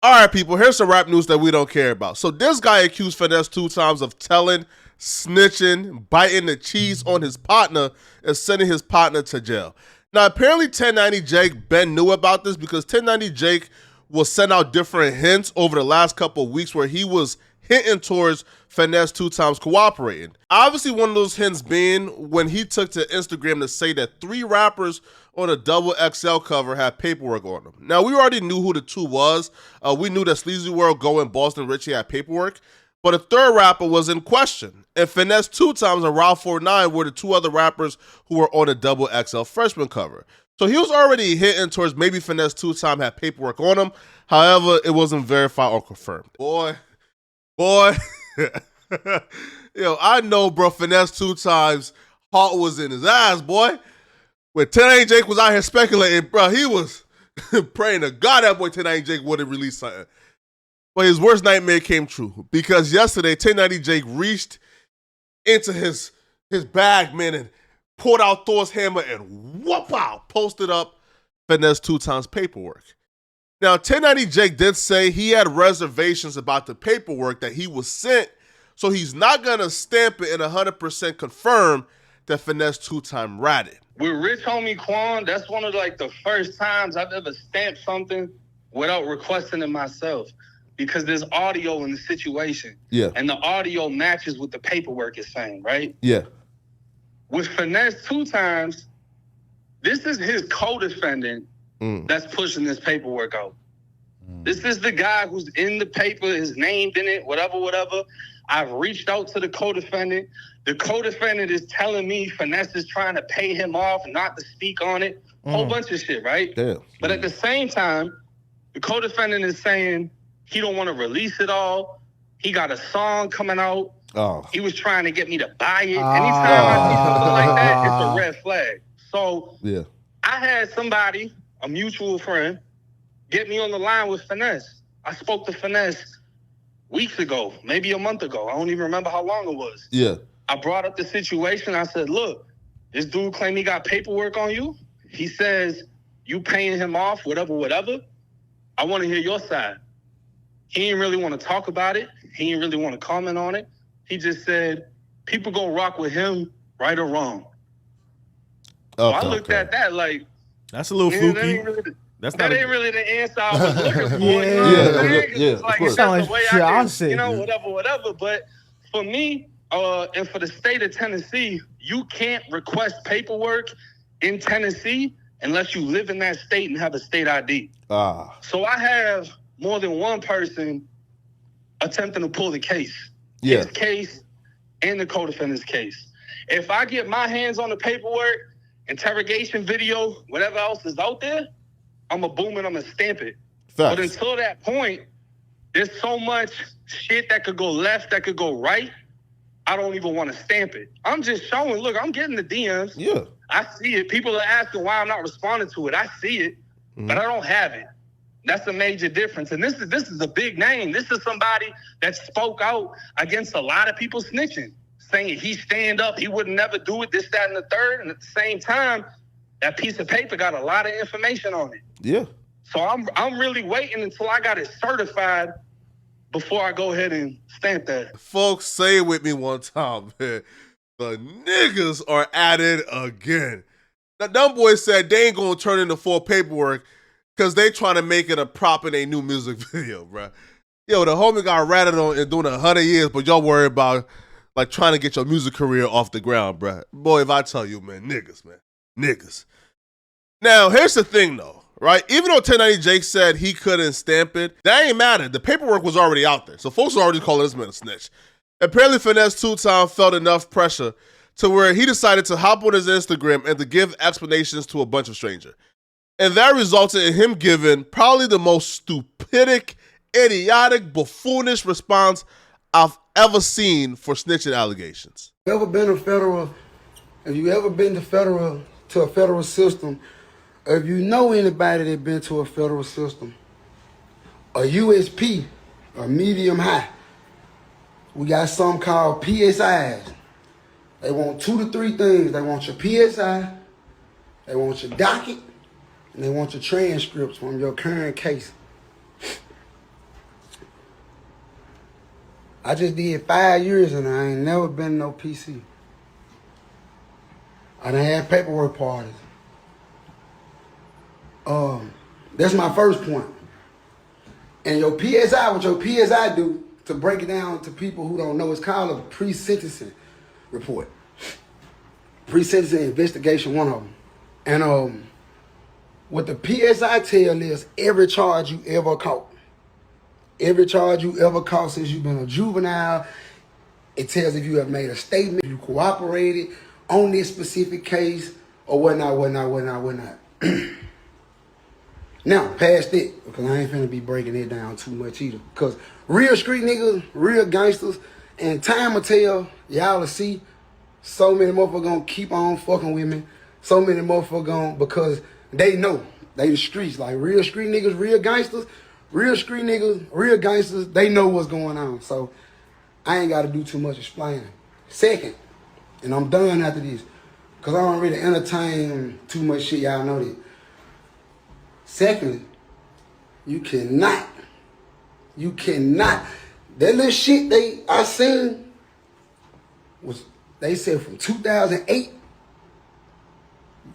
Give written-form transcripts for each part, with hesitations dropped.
All right, people, here's some rap news that we don't care about. So this guy accused Finesse2Tymes of telling, snitching, biting the cheese on his partner, and sending his partner to jail. Now, apparently 1090 Jake Ben knew about this because 1090 Jake will send out different hints over the last couple of weeks where he was hinting towards Finesse2Tymes cooperating. Obviously, one of those hints being when he took to Instagram to say that 3 rappers on a double XL cover had paperwork on them. Now, we already knew who the 2 was. We knew that Sleazy World Go and Boston Richie had paperwork, but a 3rd rapper was in question. And Finesse2Tymes and Rob 49 were the 2 other rappers who were on a double XL freshman cover. So he was already hinting towards maybe Finesse2Tymes had paperwork on him. However, it wasn't verified or confirmed. Boy. Yo, I know, bro, Finesse2Tymes' heart was in his ass, boy. When 1090 Jake was out here speculating, bro, he was praying to God that boy 1090 Jake wouldn't release something. But his worst nightmare came true because yesterday 1090 Jake reached into his bag, man, and pulled out Thor's hammer and whoop out, posted up Finesse2Tymes' paperwork. Now, 1090 Jake did say he had reservations about the paperwork that he was sent, so he's not going to stamp it and 100% confirm that Finesse2Tymes ratted. With Rich Homie Quan, that's one of like the first times I've ever stamped something without requesting it myself because there's audio in the situation. Yeah. And the audio matches what the paperwork is saying, right? Yeah. With Finesse2Tymes, this is his co-defendant that's pushing this paperwork out. This is the guy who's in the paper, is named in it, whatever. I've reached out to the co-defendant. The co-defendant is telling me Finesse is trying to pay him off not to speak on it. Whole bunch of shit, right? Damn. But at the same time, the co-defendant is saying he don't want to release it all. He got a song coming out. Oh. He was trying to get me to buy it. Anytime I see something like that, it's a red flag. So yeah. I had somebody, a mutual friend, get me on the line with Finesse. I spoke to Finesse weeks ago, maybe a month ago. I don't even remember how long it was. Yeah. I brought up the situation. I said, look, this dude claimed he got paperwork on you. He says you paying him off, whatever. I want to hear your side. He didn't really want to talk about it. He didn't really want to comment on it. He just said, people gonna rock with him, right or wrong. So I looked at that like, that's a little fluky. That ain't really the answer I was looking for. You know what I'm saying? It's like, that's the way I can, whatever. But for me, and for the state of Tennessee, you can't request paperwork in Tennessee unless you live in that state and have a state ID. So I have more than one person attempting to pull the case. His case and the co-defendant's case. If I get my hands on the paperwork, interrogation video, whatever else is out there, I'm going to boom it, I'm going to stamp it. Facts. But until that point, there's so much shit that could go left, that could go right. I don't even want to stamp it. I'm just showing, look, I'm getting the DMs. Yeah. I see it. People are asking why I'm not responding to it. I see it, but I don't have it. That's a major difference. And this is a big name. This is somebody that spoke out against a lot of people snitching, saying he stand up, he would never do it, this, that, and the third. And at the same time, that piece of paper got a lot of information on it. Yeah. So I'm really waiting until I got it certified before I go ahead and stamp that. Folks, say it with me one time, man. The niggas are at it again. Now, them boys said they ain't gonna turn into full paperwork because they trying to make it a prop in a new music video, bro. Yo, the homie got ratted on and doing 100 years, but y'all worry about like trying to get your music career off the ground, bro. Boy, if I tell you, man. Niggas. Now, here's the thing, though, right? Even though 1090 Jake said he couldn't stamp it, that ain't matter. The paperwork was already out there, so folks are already calling this man a snitch. Apparently, Finesse2Tymes felt enough pressure to where he decided to hop on his Instagram and to give explanations to a bunch of strangers. And that resulted in him giving probably the most stupidic, idiotic, buffoonish response I've ever seen for snitching allegations. If you ever been to a federal system, if you know anybody that been to a federal system, a USP, a medium high, we got something called PSIs. They want 2 to 3 things. They want your PSI, they want your docket, and they want your transcripts from your current case. I just did 5 years and I ain't never been no PC. I done had paperwork parties. That's my first point. And your PSI, what your PSI do, to break it down to people who don't know, it's called a pre-sentencing report. Pre-sentencing investigation, one of them. And what the PSI tell is every charge you ever caught. Every charge you ever caught since you've been a juvenile, it tells if you have made a statement, if you cooperated on this specific case, or whatnot. Now, past it, because I ain't finna be breaking it down too much either. Because real street niggas, real gangsters, and time will tell, y'all will see, so many motherfuckers gonna keep on fucking with me. So many motherfuckers gonna, because they know, they the streets, like real street niggas, real gangsters, real street niggas, real gangsters, they know what's going on. So I ain't gotta do too much explaining. Second, and I'm done after this, because I don't really entertain too much shit, y'all know that. Secondly, you cannot, that little shit I seen was, they said from 2008,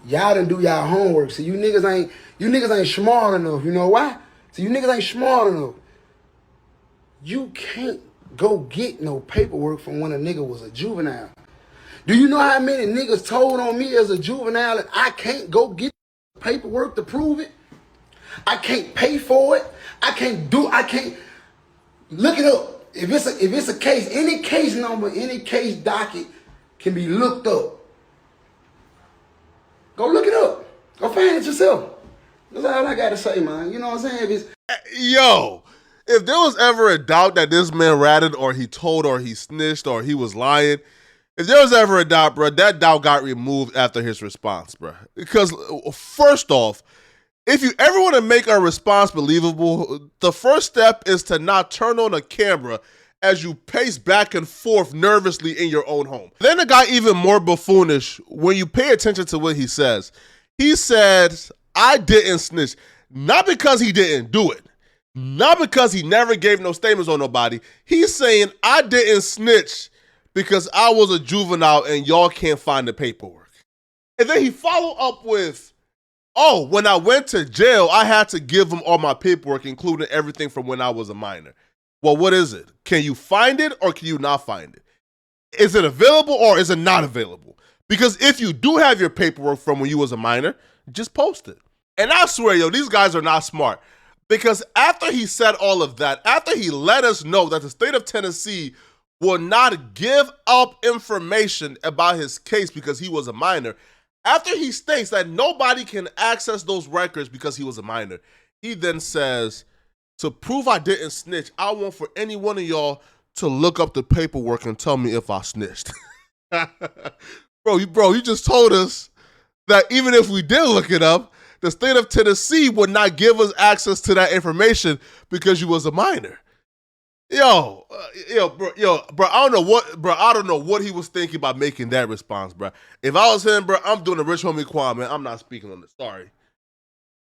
y'all didn't do y'all homework. So you niggas ain't smart enough. You know why? So you niggas ain't smart enough. You can't go get no paperwork from when a nigga was a juvenile. Do you know how many niggas told on me as a juvenile that I can't go get paperwork to prove it? I can't pay for it. I can't look it up. If it's a case, any case number, any case docket can be looked up. Go look it up. Go find it yourself. That's all I gotta say, man. You know what I'm saying? Yo, if there was ever a doubt that this man ratted or he told or he snitched or he was lying, if there was ever a doubt, bro, that doubt got removed after his response, bro. Because first off, if you ever want to make a response believable, the first step is to not turn on a camera as you pace back and forth nervously in your own home. Then it got even more buffoonish when you pay attention to what he says. He said, I didn't snitch, not because he didn't do it, not because he never gave no statements on nobody. He's saying, I didn't snitch because I was a juvenile and y'all can't find the paperwork. And then he followed up with, oh, when I went to jail, I had to give them all my paperwork, including everything from when I was a minor. Well, what is it? Can you find it or can you not find it? Is it available or is it not available? Because if you do have your paperwork from when you was a minor, just post it. And I swear, yo, these guys are not smart. Because after he said all of that, after he let us know that the state of Tennessee will not give up information about his case because he was a minor, after he states that nobody can access those records because he was a minor, he then says, to prove I didn't snitch, I want for any one of y'all to look up the paperwork and tell me if I snitched. Bro, you just told us that even if we did look it up, the state of Tennessee would not give us access to that information because you was a minor. Bro, I don't know what he was thinking about making that response, bro. If I was him, bro, I'm doing a rich homie Quan, man. I'm not speaking on this. Sorry.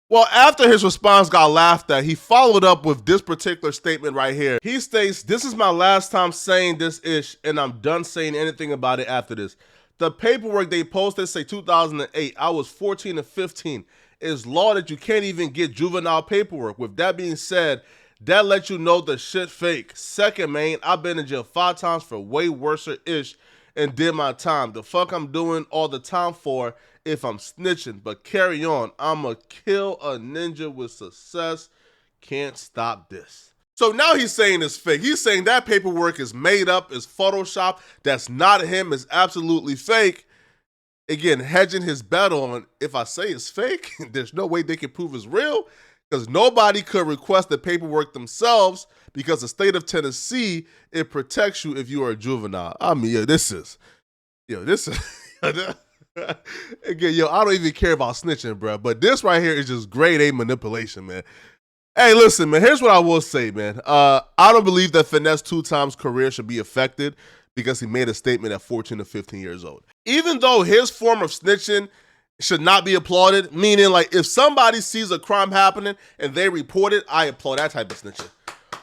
Well, after his response got laughed at, he followed up with this particular statement right here. He states, this is my last time saying this ish, and I'm done saying anything about it after this. The paperwork they posted say 2008. I was 14 and 15. It's law that you can't even get juvenile paperwork. With that being said, that lets you know the shit fake. Second, man, I've been in jail 5 times for way worse-ish and did my time. The fuck I'm doing all the time for if I'm snitching. But carry on. I'ma kill a ninja with success. Can't stop this. So now he's saying it's fake. He's saying that paperwork is made up, is Photoshop. That's not him. It's absolutely fake. Again, hedging his bet on, if I say it's fake, there's no way they can prove it's real. Because nobody could request the paperwork themselves because the state of Tennessee, it protects you if you are a juvenile. I mean, this is, again, I don't even care about snitching, bro. But this right here is just grade A manipulation, man. Hey, listen, man, here's what I will say, man. I don't believe that Finesse2Tymes' career should be affected because he made a statement at 14 to 15 years old. Even though his form of snitching should not be applauded, meaning like if somebody sees a crime happening and they report it, I applaud that type of snitching.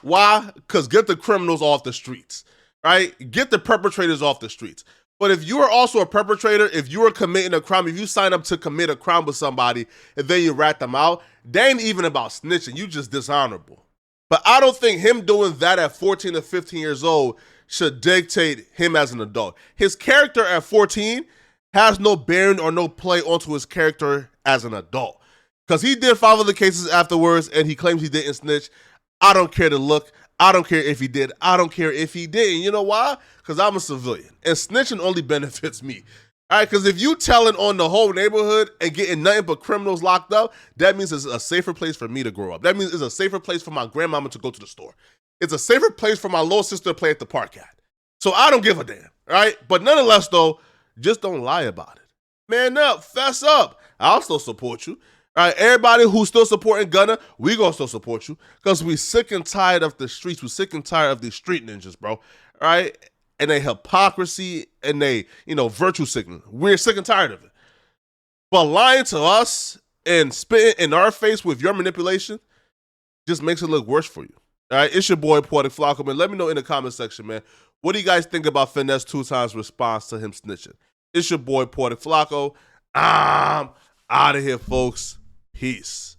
Why? Because get the criminals off the streets, right? Get the perpetrators off the streets. But if you are also a perpetrator, if you are committing a crime, if you sign up to commit a crime with somebody and then you rat them out, they ain't even about snitching. You just dishonorable. But I don't think him doing that at 14 or 15 years old should dictate him as an adult. His character at 14 has no bearing or no play onto his character as an adult. Because he did 5 other cases afterwards and he claims he didn't snitch. I don't care to look. I don't care if he did. I don't care if he didn't. You know why? Because I'm a civilian. And snitching only benefits me. All right, because if you telling on the whole neighborhood and getting nothing but criminals locked up, that means it's a safer place for me to grow up. That means it's a safer place for my grandmama to go to the store. It's a safer place for my little sister to play at the park at. So I don't give a damn, all right? But nonetheless, though, just don't lie about it. Man up, fess up. I'll still support you. All right, everybody who's still supporting Gunna, we gonna still support you because we sick and tired of the streets. We sick and tired of these street ninjas, bro. All right? And they hypocrisy and they, virtue signaling. We're sick and tired of it. But lying to us and spitting in our face with your manipulation just makes it look worse for you. All right, it's your boy, Poetic Flacco, man. Let me know in the comment section, man. What do you guys think about Finesse2Tymes' response to him snitching? It's your boy, Poetic Flacco. I'm out of here, folks. Peace.